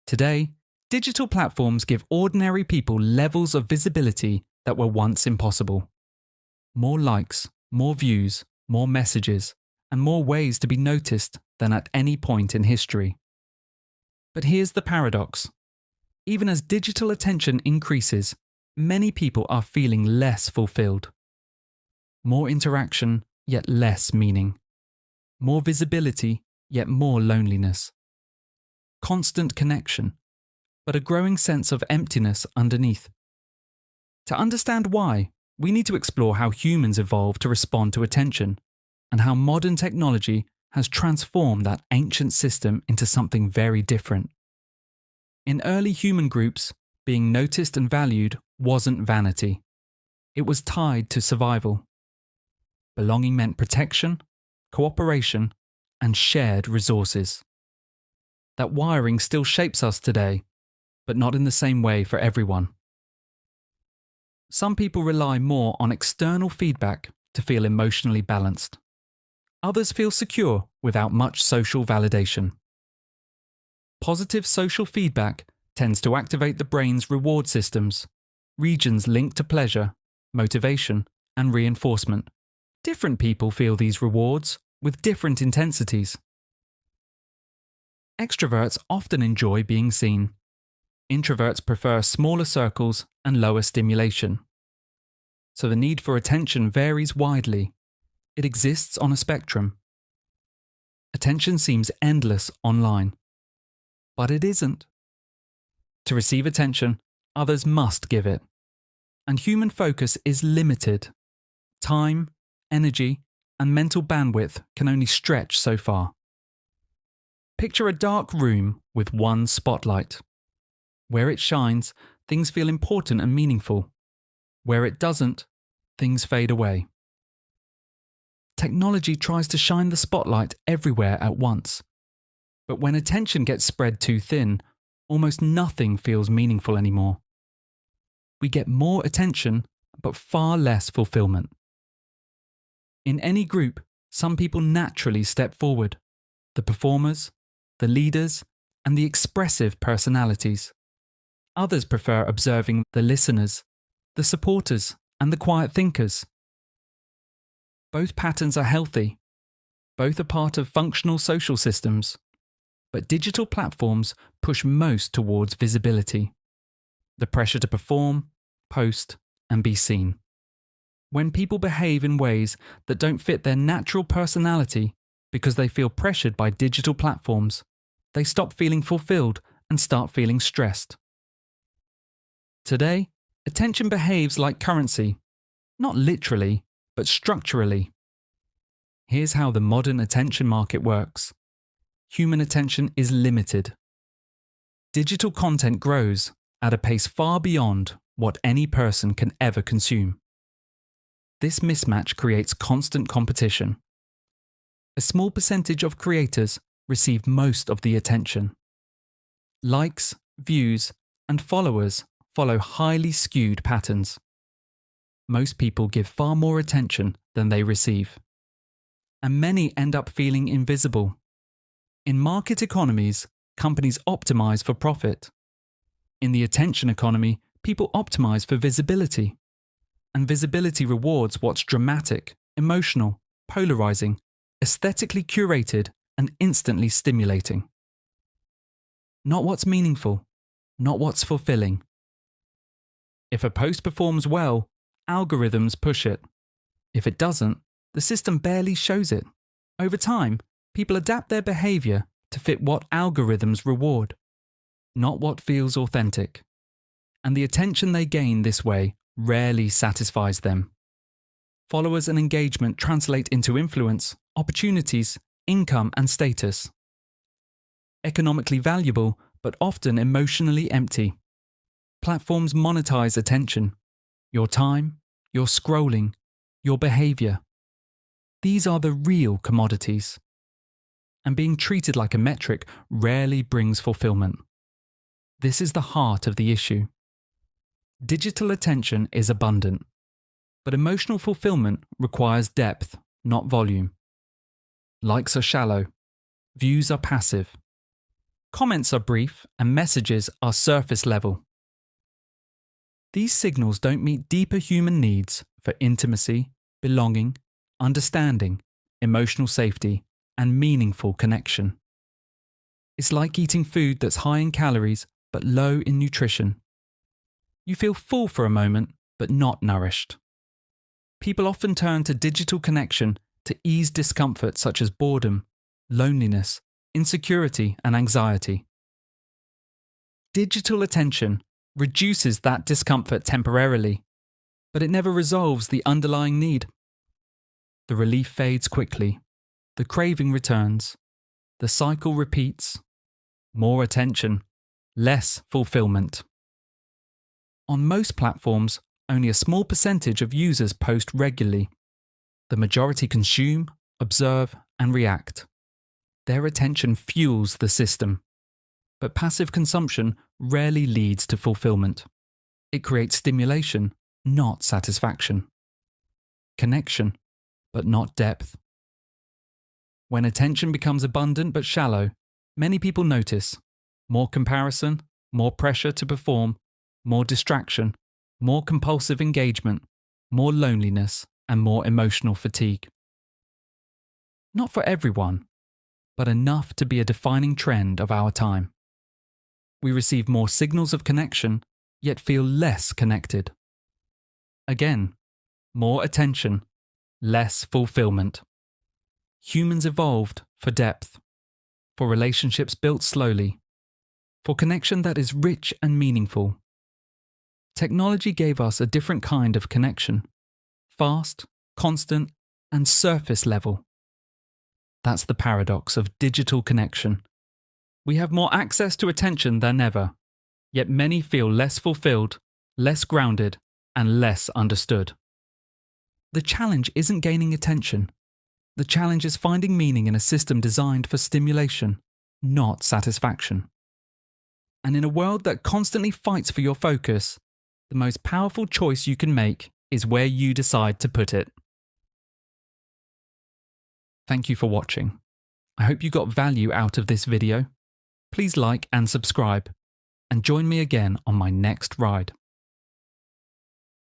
Today, digital platforms give ordinary people levels of visibility that were once impossible. More likes, more views, more messages, and more ways to be noticed than at any point in history. But here's the paradox. Even as digital attention increases, many people are feeling less fulfilled. More interaction, yet less meaning. More visibility, yet more loneliness. Constant connection, but a growing sense of emptiness underneath. To understand why, we need to explore how humans evolved to respond to attention, and how modern technology has transformed that ancient system into something very different. In early human groups, being noticed and valued wasn't vanity. It was tied to survival. Belonging meant protection, cooperation, and shared resources. That wiring still shapes us today, but not in the same way for everyone. Some people rely more on external feedback to feel emotionally balanced. Others feel secure without much social validation. Positive social feedback tends to activate the brain's reward systems, regions linked to pleasure, motivation, and reinforcement. Different people feel these rewards with different intensities. Extroverts often enjoy being seen. Introverts prefer smaller circles and lower stimulation. So the need for attention varies widely. It exists on a spectrum. Attention seems endless online. But it isn't. To receive attention, others must give it. And human focus is limited. Time, energy, and mental bandwidth can only stretch so far. Picture a dark room with one spotlight. Where it shines, things feel important and meaningful. Where it doesn't, things fade away. Technology tries to shine the spotlight everywhere at once. But when attention gets spread too thin, almost nothing feels meaningful anymore. We get more attention, but far less fulfillment. In any group, some people naturally step forward. The performers, the leaders, and the expressive personalities. Others prefer observing the listeners, the supporters, and the quiet thinkers. Both patterns are healthy. Both are part of functional social systems. But digital platforms push most towards visibility. The pressure to perform, post, and be seen. When people behave in ways that don't fit their natural personality because they feel pressured by digital platforms, they stop feeling fulfilled and start feeling stressed. Today, attention behaves like currency, not literally, but structurally. Here's how the modern attention market works. Human attention is limited. Digital content grows at a pace far beyond what any person can ever consume. This mismatch creates constant competition. A small percentage of creators receive most of the attention. Likes, views, and followers follow highly skewed patterns. Most people give far more attention than they receive. And many end up feeling invisible. In market economies, companies optimize for profit. In the attention economy, people optimize for visibility. And visibility rewards what's dramatic, emotional, polarizing, aesthetically curated, and instantly stimulating. Not what's meaningful, not what's fulfilling. If a post performs well, algorithms push it. If it doesn't, the system barely shows it. Over time, people adapt their behavior to fit what algorithms reward, not what feels authentic. And the attention they gain this way rarely satisfies them. Followers and engagement translate into influence, opportunities, income, and status. Economically valuable, but often emotionally empty. Platforms monetize attention, your time, your scrolling, your behavior. These are the real commodities. And being treated like a metric rarely brings fulfillment. This is the heart of the issue. Digital attention is abundant, but emotional fulfillment requires depth, not volume. Likes are shallow, views are passive. Comments are brief and messages are surface level. These signals don't meet deeper human needs for intimacy, belonging, understanding, emotional safety, and meaningful connection. It's like eating food that's high in calories but low in nutrition. You feel full for a moment, but not nourished. People often turn to digital connection to ease discomfort such as boredom, loneliness, insecurity, and anxiety. Digital attention reduces that discomfort temporarily, but it never resolves the underlying need. The relief fades quickly, the craving returns, the cycle repeats. More attention, less fulfillment. On most platforms, only a small percentage of users post regularly. The majority consume, observe, and react. Their attention fuels the system. But passive consumption rarely leads to fulfillment. It creates stimulation, not satisfaction. Connection, but not depth. When attention becomes abundant but shallow, many people notice more comparison, more pressure to perform, more distraction, more compulsive engagement, more loneliness, and more emotional fatigue. Not for everyone, but enough to be a defining trend of our time. We receive more signals of connection, yet feel less connected. Again, more attention, less fulfillment. Humans evolved for depth, for relationships built slowly, for connection that is rich and meaningful. Technology gave us a different kind of connection, fast, constant, and surface level. That's the paradox of digital connection. We have more access to attention than ever, yet many feel less fulfilled, less grounded, and less understood. The challenge isn't gaining attention. The challenge is finding meaning in a system designed for stimulation, not satisfaction. And in a world that constantly fights for your focus, the most powerful choice you can make is where you decide to put it. Thank you for watching. I hope you got value out of this video. Please like and subscribe, and join me again on my next ride.